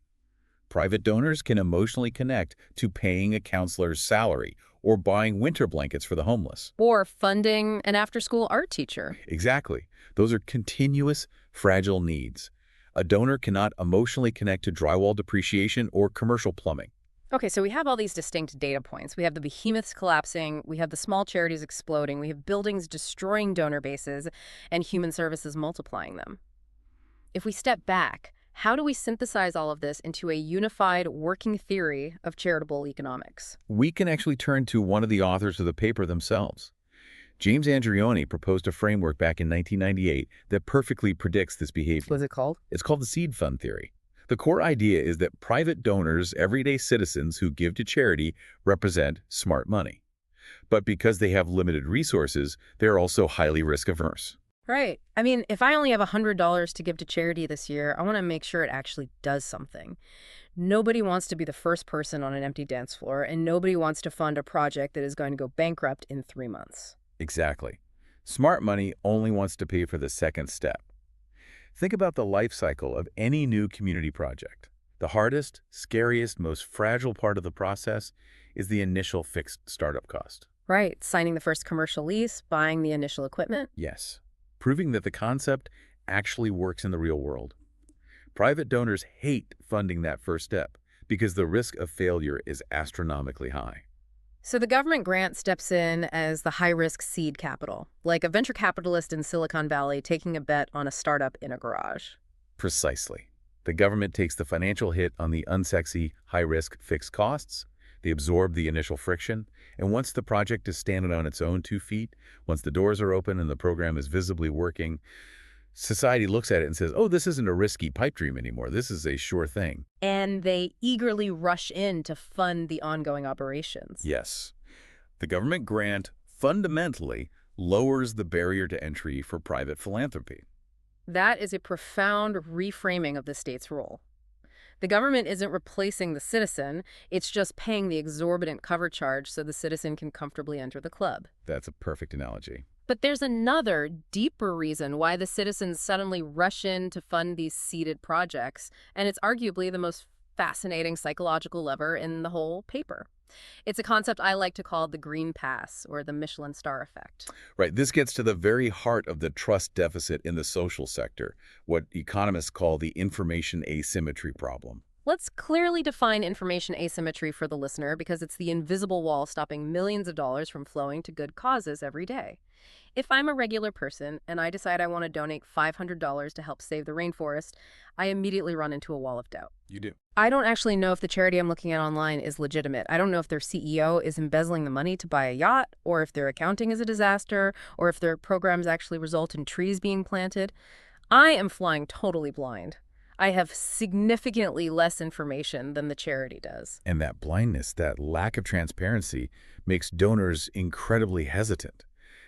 [SPEAKER 2] Private donors can emotionally connect to paying a counselor's salary or buying winter blankets for the homeless.
[SPEAKER 1] Or funding an after-school art teacher.
[SPEAKER 2] Exactly. Those are continuous, fragile needs. A donor cannot emotionally connect to drywall depreciation or commercial plumbing.
[SPEAKER 1] Okay, so we have all these distinct data points. We have the behemoths collapsing, we have the small charities exploding, we have buildings destroying donor bases, and human services multiplying them. If we step back, how do we synthesize all of this into a unified working theory of charitable economics?
[SPEAKER 2] We can actually turn to one of the authors of the paper themselves. James Andreoni proposed a framework back in 1998 that perfectly predicts this behavior.
[SPEAKER 1] What's it called?
[SPEAKER 2] It's called the seed fund theory. The core idea is that private donors, everyday citizens who give to charity, represent smart money. But because they have limited resources, they're also highly risk-averse.
[SPEAKER 1] Right. I mean, if I only have $100 to give to charity this year, I want to make sure it actually does something. Nobody wants to be the first person on an empty dance floor, and nobody wants to fund a project that is going to go bankrupt in 3 months.
[SPEAKER 2] Exactly. Smart money only wants to pay for the second step. Think about the life cycle of any new community project. The hardest, scariest, most fragile part of the process is the initial fixed startup cost.
[SPEAKER 1] Right. Signing the first commercial lease, buying the initial equipment.
[SPEAKER 2] Yes. Proving that the concept actually works in the real world. Private donors hate funding that first step because the risk of failure is astronomically high.
[SPEAKER 1] So the government grant steps in as the high-risk seed capital, like a venture capitalist in Silicon Valley taking a bet on a startup in a garage.
[SPEAKER 2] Precisely. The government takes the financial hit on the unsexy, high-risk fixed costs. They absorb the initial friction. And once the project is standing on its own 2 feet, once the doors are open and the program is visibly working, society looks at it and says, oh, this isn't a risky pipe dream anymore. This is a sure thing.
[SPEAKER 1] And they eagerly rush in to fund the ongoing operations.
[SPEAKER 2] Yes. The government grant fundamentally lowers the barrier to entry for private philanthropy.
[SPEAKER 1] That is a profound reframing of the state's role. The government isn't replacing the citizen, it's just paying the exorbitant cover charge so the citizen can comfortably enter the club.
[SPEAKER 2] That's a perfect analogy.
[SPEAKER 1] But there's another, deeper reason why the citizens suddenly rush in to fund these seeded projects, and it's arguably the most fascinating psychological lever in the whole paper. It's a concept I like to call the green pass, or the Michelin star effect.
[SPEAKER 2] Right. This gets to the very heart of the trust deficit in the social sector, what economists call the information asymmetry problem.
[SPEAKER 1] Let's clearly define information asymmetry for the listener because it's the invisible wall stopping millions of dollars from flowing to good causes every day. If I'm a regular person and I decide I want to donate $500 to help save the rainforest, I immediately run into a wall of doubt.
[SPEAKER 2] You do.
[SPEAKER 1] I don't actually know if the charity I'm looking at online is legitimate. I don't know if their CEO is embezzling the money to buy a yacht, or if their accounting is a disaster, or if their programs actually result in trees being planted. I am flying totally blind. I have significantly less information than the charity does.
[SPEAKER 2] And that blindness, that lack of transparency, makes donors incredibly hesitant.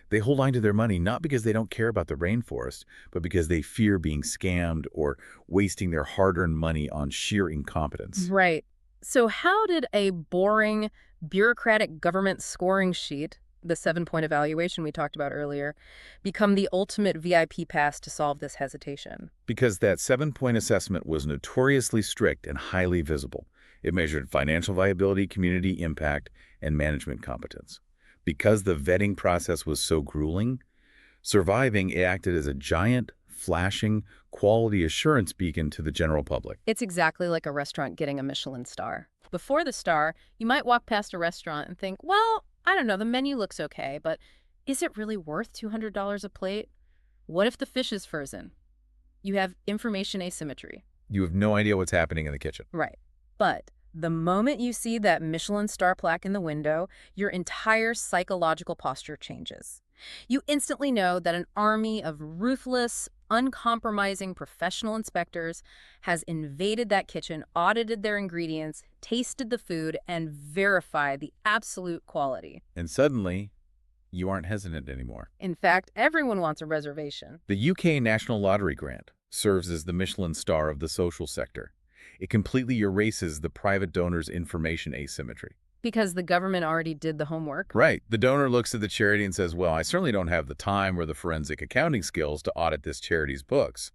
[SPEAKER 2] They hold on to their money not because they don't care about the rainforest, but because they fear being scammed or wasting their hard-earned money on sheer incompetence.
[SPEAKER 1] Right. So how did a boring, bureaucratic government scoring sheet, the 7-point evaluation we talked about earlier, become the ultimate VIP pass to solve this hesitation?
[SPEAKER 2] Because that 7-point assessment was notoriously strict and highly visible. It measured financial viability, community impact, and management competence. Because the vetting process was so grueling, surviving it acted as a giant, flashing, quality assurance beacon to the general public.
[SPEAKER 1] It's exactly like a restaurant getting a Michelin star. Before the star, you might walk past a restaurant and think, well, I don't know, the menu looks okay, but is it really worth $200 a plate? What if the fish is frozen? You have information asymmetry.
[SPEAKER 2] You have no idea what's happening in the kitchen.
[SPEAKER 1] Right. But the moment you see that Michelin star plaque in the window, your entire psychological posture changes. You instantly know that an army of ruthless, uncompromising professional inspectors has invaded that kitchen, audited their ingredients, tasted the food, and verified the absolute quality.
[SPEAKER 2] And suddenly, you aren't hesitant anymore.
[SPEAKER 1] In fact, everyone wants a reservation.
[SPEAKER 2] The UK National Lottery Grant serves as the Michelin star of the social sector. It completely erases the private donor's information asymmetry.
[SPEAKER 1] Because the government already did the homework.
[SPEAKER 2] Right. The donor looks at the charity and says, well, I certainly don't have the time or the forensic accounting skills to audit this charity's books.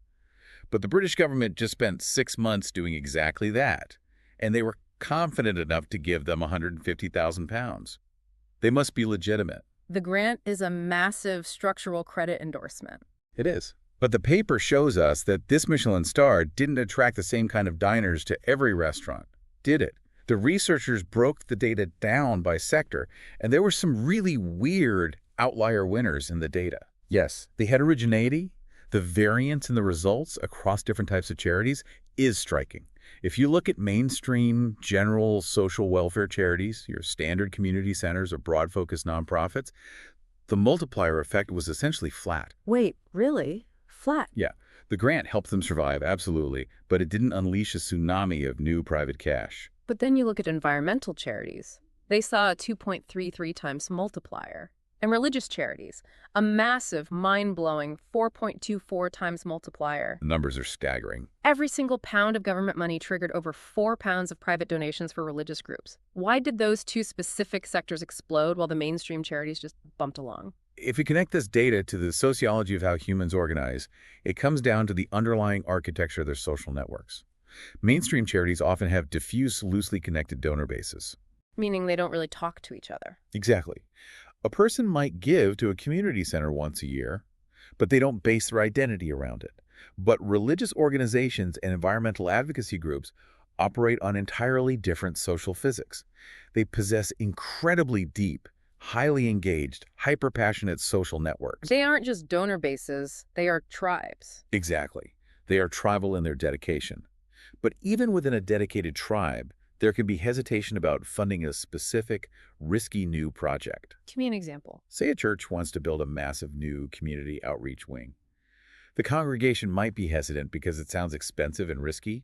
[SPEAKER 2] But the British government just spent 6 months doing exactly that, and they were confident enough to give them £150,000. They must be legitimate.
[SPEAKER 1] The grant is a massive structural credit endorsement.
[SPEAKER 2] It is. But the paper shows us that this Michelin star didn't attract the same kind of diners to every restaurant, did it? The researchers broke the data down by sector, and there were some really weird outlier winners in the data. Yes, the heterogeneity, the variance in the results across different types of charities is striking. If you look at mainstream general social welfare charities, your standard community centers or broad-focused nonprofits, the multiplier effect was essentially flat.
[SPEAKER 1] Wait, really? Flat?
[SPEAKER 2] Yeah, the grant helped them survive, absolutely, but it didn't unleash a tsunami of new private cash.
[SPEAKER 1] But then you look at environmental charities. They saw a 2.33 times multiplier. And religious charities, a massive, mind-blowing 4.24 times multiplier.
[SPEAKER 2] The numbers are staggering.
[SPEAKER 1] Every single pound of government money triggered over 4 pounds of private donations for religious groups. Why did those two specific sectors explode while the mainstream charities just bumped along?
[SPEAKER 2] If you connect this data to the sociology of how humans organize, it comes down to the underlying architecture of their social networks. Mainstream charities often have diffuse, loosely connected donor bases.
[SPEAKER 1] Meaning they don't really talk to each other.
[SPEAKER 2] Exactly. A person might give to a community center once a year, but they don't base their identity around it. But religious organizations and environmental advocacy groups operate on entirely different social physics. They possess incredibly deep, highly engaged, hyper-passionate social networks.
[SPEAKER 1] They aren't just donor bases, they are tribes.
[SPEAKER 2] Exactly. They are tribal in their dedication. But even within a dedicated tribe, there can be hesitation about funding a specific, risky new project.
[SPEAKER 1] Give me an example.
[SPEAKER 2] Say a church wants to build a massive new community outreach wing. The congregation might be hesitant because it sounds expensive and risky,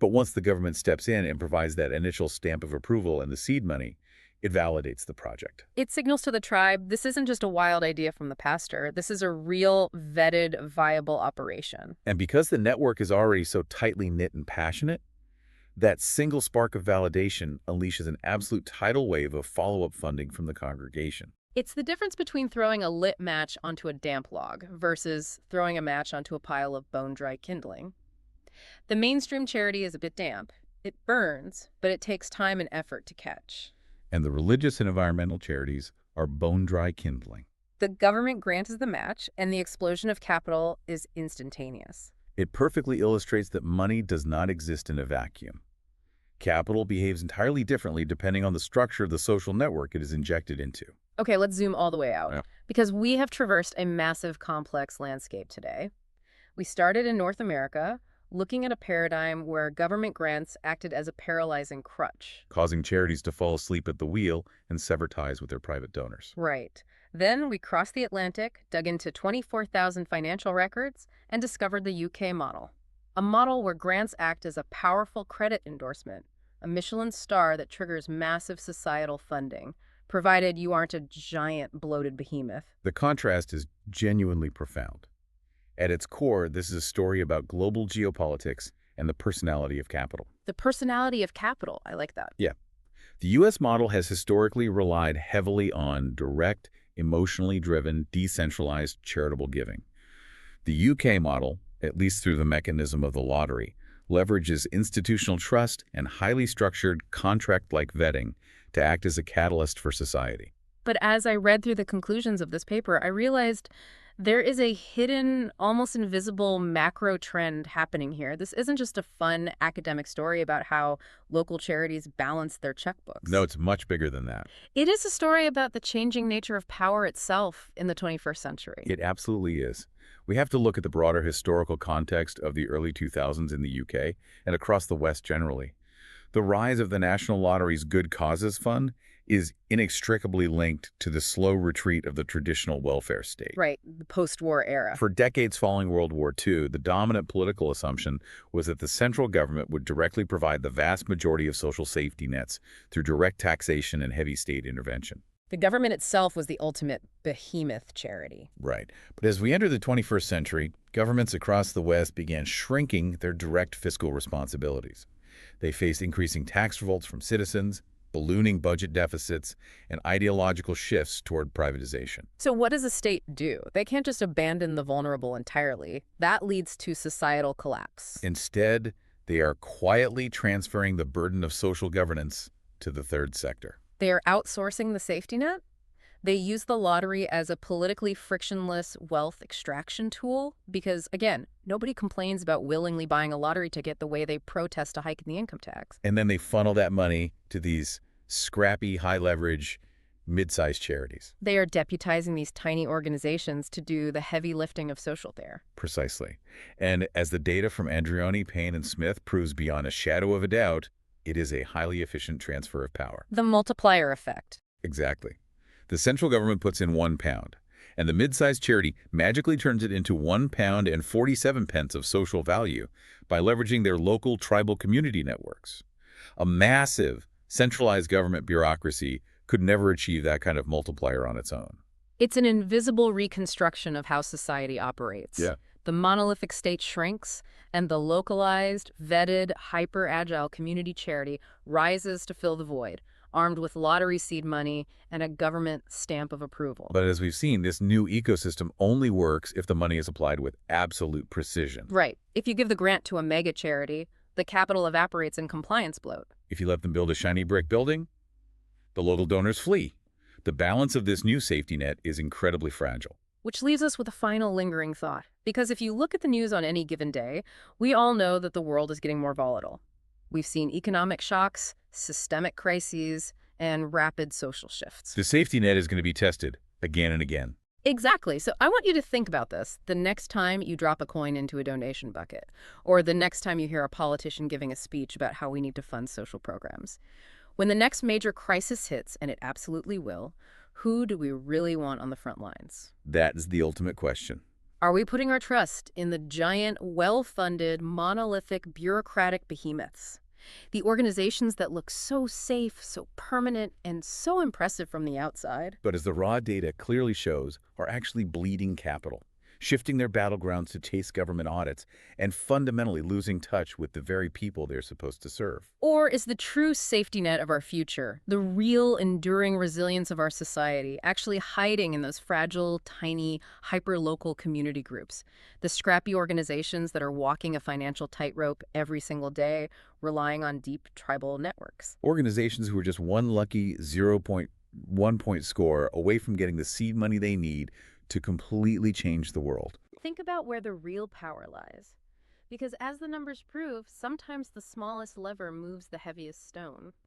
[SPEAKER 2] but once the government steps in and provides that initial stamp of approval and the seed money, it validates the project.
[SPEAKER 1] It signals to the tribe, this isn't just a wild idea from the pastor. This is a real, vetted, viable operation.
[SPEAKER 2] And because the network is already so tightly knit and passionate, that single spark of validation unleashes an absolute tidal wave of follow-up funding from the congregation.
[SPEAKER 1] It's the difference between throwing a lit match onto a damp log versus throwing a match onto a pile of bone-dry kindling. The mainstream charity is a bit damp. It burns, but it takes time and effort to catch.
[SPEAKER 2] And the religious and environmental charities are bone-dry kindling.
[SPEAKER 1] The government grant is the match, and the explosion of capital is instantaneous.
[SPEAKER 2] It perfectly illustrates that money does not exist in a vacuum. Capital behaves entirely differently depending on the structure of the social network it is injected into.
[SPEAKER 1] Okay, let's zoom all the way out.
[SPEAKER 2] Yeah.
[SPEAKER 1] Because we have traversed a massive, complex landscape today. We started in North America, looking at a paradigm where government grants acted as a paralyzing crutch.
[SPEAKER 2] Causing charities to fall asleep at the wheel and sever ties with their private donors.
[SPEAKER 1] Right. Then we crossed the Atlantic, dug into 24,000 financial records, and discovered the UK model. A model where grants act as a powerful credit endorsement, a Michelin star that triggers massive societal funding, provided you aren't a giant, bloated behemoth.
[SPEAKER 2] The contrast is genuinely profound. At its core, this is a story about global geopolitics and the personality of capital.
[SPEAKER 1] The personality of capital, I like that.
[SPEAKER 2] Yeah. The U.S. model has historically relied heavily on direct, emotionally driven, decentralized charitable giving. The U.K. model, at least through the mechanism of the lottery, leverages institutional trust and highly structured contract-like vetting to act as a catalyst for society.
[SPEAKER 1] But as I read through the conclusions of this paper, I realized there is a hidden, almost invisible macro trend happening here. This isn't just a fun academic story about how local charities balance their checkbooks.
[SPEAKER 2] No, it's much bigger than that.
[SPEAKER 1] It is a story about the changing nature of power itself in the 21st century.
[SPEAKER 2] It absolutely is. We have to look at the broader historical context of the early 2000s in the UK and across the West generally. The rise of the National Lottery's Good Causes Fund is inextricably linked to the slow retreat of the traditional welfare state.
[SPEAKER 1] Right, the post-war era.
[SPEAKER 2] For decades following World War II, the dominant political assumption was that the central government would directly provide the vast majority of social safety nets through direct taxation and heavy state intervention.
[SPEAKER 1] The government itself was the ultimate behemoth charity.
[SPEAKER 2] Right. But as we enter the 21st century, governments across the West began shrinking their direct fiscal responsibilities. They faced increasing tax revolts from citizens, ballooning budget deficits, and ideological shifts toward privatization.
[SPEAKER 1] So what does a state do? They can't just abandon the vulnerable entirely. That leads to societal collapse.
[SPEAKER 2] Instead, they are quietly transferring the burden of social governance to the third sector.
[SPEAKER 1] They're outsourcing the safety net. They use the lottery as a politically frictionless wealth extraction tool because, again, nobody complains about willingly buying a lottery ticket the way they protest a hike in the income tax.
[SPEAKER 2] And then they funnel that money to these scrappy, high-leverage, mid-sized charities.
[SPEAKER 1] They are deputizing these tiny organizations to do the heavy lifting of social care.
[SPEAKER 2] Precisely. And as the data from Andreoni, Payne, and Smith proves beyond a shadow of a doubt, it is a highly efficient transfer of power.
[SPEAKER 1] The multiplier effect.
[SPEAKER 2] Exactly. The central government puts in £1, and the mid-sized charity magically turns it into £1 and 47 pence of social value by leveraging their local tribal community networks. A massive, centralized government bureaucracy could never achieve that kind of multiplier on its own.
[SPEAKER 1] It's an invisible reconstruction of how society operates.
[SPEAKER 2] Yeah.
[SPEAKER 1] The monolithic state shrinks, and the localized, vetted, hyper-agile community charity rises to fill the void, armed with lottery seed money and a government stamp of approval.
[SPEAKER 2] But as we've seen, this new ecosystem only works if the money is applied with absolute precision.
[SPEAKER 1] Right. If you give the grant to a mega charity, the capital evaporates in compliance bloat.
[SPEAKER 2] If you let them build a shiny brick building, the local donors flee. The balance of this new safety net is incredibly fragile.
[SPEAKER 1] Which leaves us with a final lingering thought. Because if you look at the news on any given day, we all know that the world is getting more volatile. We've seen economic shocks, systemic crises, and rapid social shifts.
[SPEAKER 2] The safety net is going to be tested again and again.
[SPEAKER 1] Exactly. So I want you to think about this the next time you drop a coin into a donation bucket, or the next time you hear a politician giving a speech about how we need to fund social programs. When the next major crisis hits, and it absolutely will, who do we really want on the front lines?
[SPEAKER 2] That is the ultimate question.
[SPEAKER 1] Are we putting our trust in the giant, well-funded, monolithic, bureaucratic behemoths? The organizations that look so safe, so permanent, and so impressive from the outside?
[SPEAKER 2] But as the raw data clearly shows, are actually bleeding capital, shifting their battlegrounds to chase government audits, and fundamentally losing touch with the very people they're supposed to serve.
[SPEAKER 1] Or is the true safety net of our future, the real enduring resilience of our society, actually hiding in those fragile, tiny, hyper-local community groups, the scrappy organizations that are walking a financial tightrope every single day, relying on deep tribal networks?
[SPEAKER 2] Organizations who are just one lucky 0.1-point score away from getting the seed money they need to completely change the world.
[SPEAKER 1] Think about where the real power lies. Because as the numbers prove, sometimes the smallest lever moves the heaviest stone.